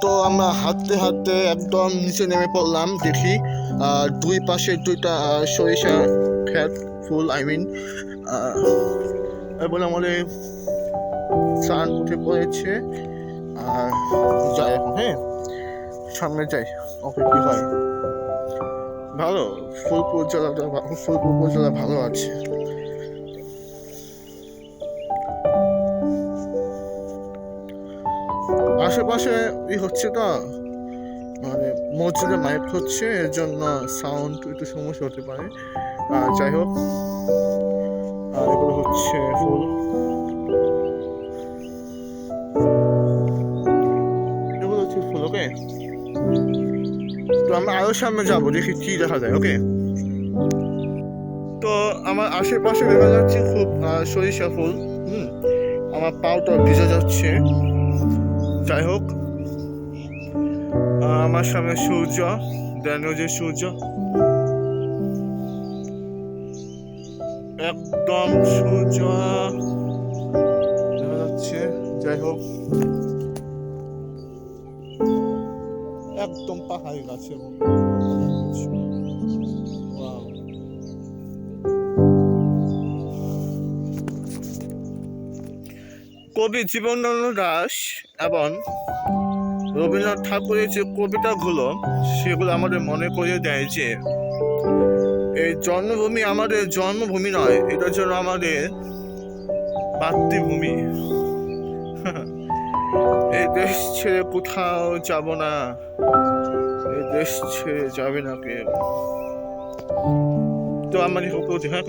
তো আমরা হাঁটতে হাঁটতে একদম নিচে নেমে পড়লাম। দেখি দুই পাশে দুইটা সরিষা ক্ষেত, ফুল এবং আমাদের সান উঠে পড়েছে। আর যাই এখন, হ্যাঁ সামনে যাই, ওকে কি হয়। ভালো, ফুলপুর উপজেলা ভালো আছে। আশেপাশে হচ্ছে তো, মানে মসজিদে মাইক হচ্ছে, এর জন্য সাউন্ড একটু সমস্যা হতে পারে। যাই হোক, আর এগুলো হচ্ছে ফুল, এগুলো হচ্ছে ফুল। ওকে, তো আমরা আরো সামনে যাবো, দেখি কি দেখা যায়। ওকে, তো আমার আশেপাশে দেখা যাচ্ছে খুব সরিষা ফুল। আমার পাউটা ভিজে যাচ্ছে। যাই হোক, আমার সামনে সূর্য, যে সূর্য একদম সূর্য দেখা যাচ্ছে। যাই হোক, একদম পাহাড়ি গাছের মতো। কবি জীবনানন্দ দাশ এবং রবীন্দ্রনাথ ঠাকুরের যে কবিতাগুলো, সেগুলো আমাদের মনে করিয়ে দেয় যে এই জন্মভূমি আমাদের জন্মভূমি নয়, এটা যেন আমাদের মাতৃভূমি। এই দেশ ছেড়ে কোথাও যাব না, এই দেশ ছেড়ে যাবে না কেউ। তো আমার হ্যাঁ